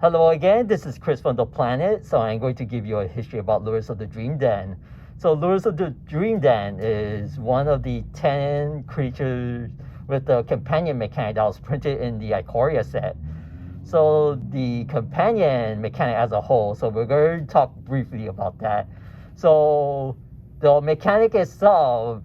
Hello again, this is Chris from the planet. So I'm going to give you a history about Lures of the Dream Den. So Lures of the Dream Den is one of the 10 creatures with the companion mechanic that was printed in the Ikoria set. So the companion mechanic as a whole, so we're going to talk briefly about that. So the mechanic itself,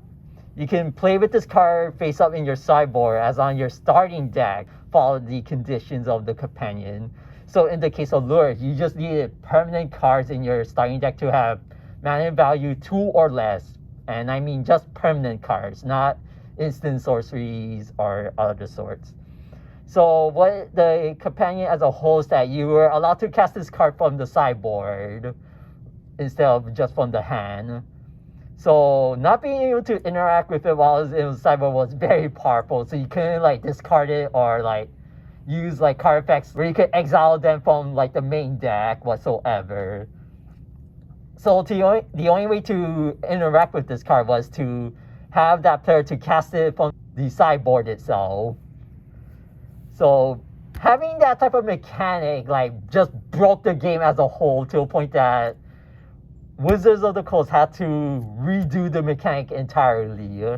you can play with this card face up in your sideboard as on your starting deck, follow the conditions of the companion. So in the case of Lures, you just needed permanent cards in your starting deck to have mana value 2 or less. And I mean just permanent cards, not instant sorceries or other sorts. So what the companion as a whole is that you were allowed to cast this card from the sideboard instead of just from the hand. So not being able to interact with it while it was in the sideboard was very powerful. So you couldn't like discard it or like use like card effects where you could exile them from like the main deck whatsoever. So the only way to interact with this card was to have that player to cast it from the sideboard itself. So having that type of mechanic like just broke the game as a whole to a point that Wizards of the Coast had to redo the mechanic entirely.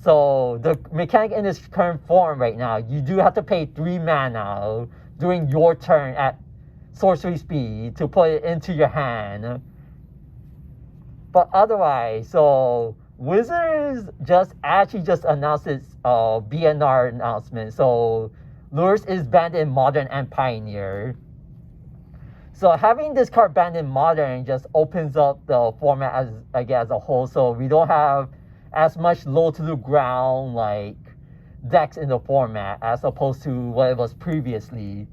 So the mechanic in its current form right now, you do have to pay 3 mana during your turn at sorcery speed to put it into your hand. But otherwise, so Wizards just announced its BNR announcement. So Lures is banned in Modern and Pioneer. So having this card banned in Modern just opens up the format as a whole. So we don't have as much low to the ground like decks in the format as opposed to what it was previously.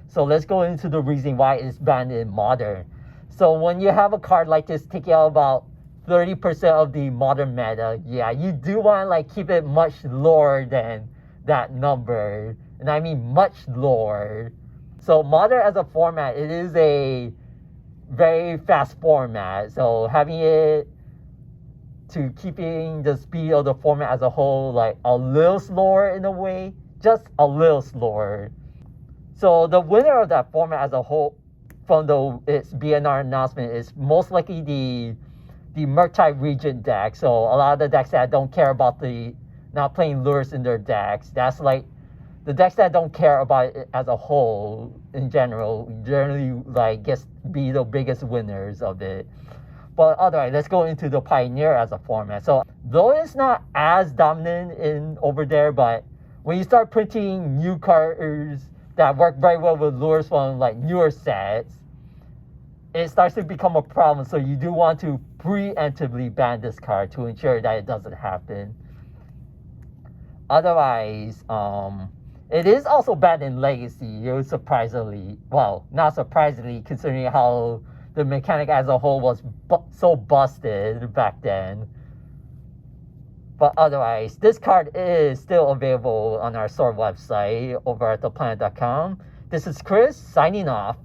So let's go into the reason why it's banned in Modern. So when you have a card like this taking out about 30% of the Modern meta, yeah, you do want to like keep it much lower than that number, and I mean much lower. So Modern as a format, it is a very fast format. So having it to keeping the speed of the format as a whole like a little slower in a way, just a little slower. So the winner of that format as a whole from its BNR announcement is most likely the Murktide Regent deck. So a lot of the decks that don't care about not playing Lures in their decks, that's like the decks that don't care about it as a whole in general generally like be the biggest winners of it. But otherwise, let's go into the Pioneer as a format. So though it's not as dominant over there, but when you start printing new cards that work very well with Lures from like newer sets, it starts to become a problem. So you do want to preemptively ban this card to ensure that it doesn't happen. Otherwise, it is also banned in Legacy, surprisingly. Well, not surprisingly, considering how the mechanic as a whole was so busted back then. But otherwise, this card is still available on our store website over at theplanet.com. This is Chris signing off.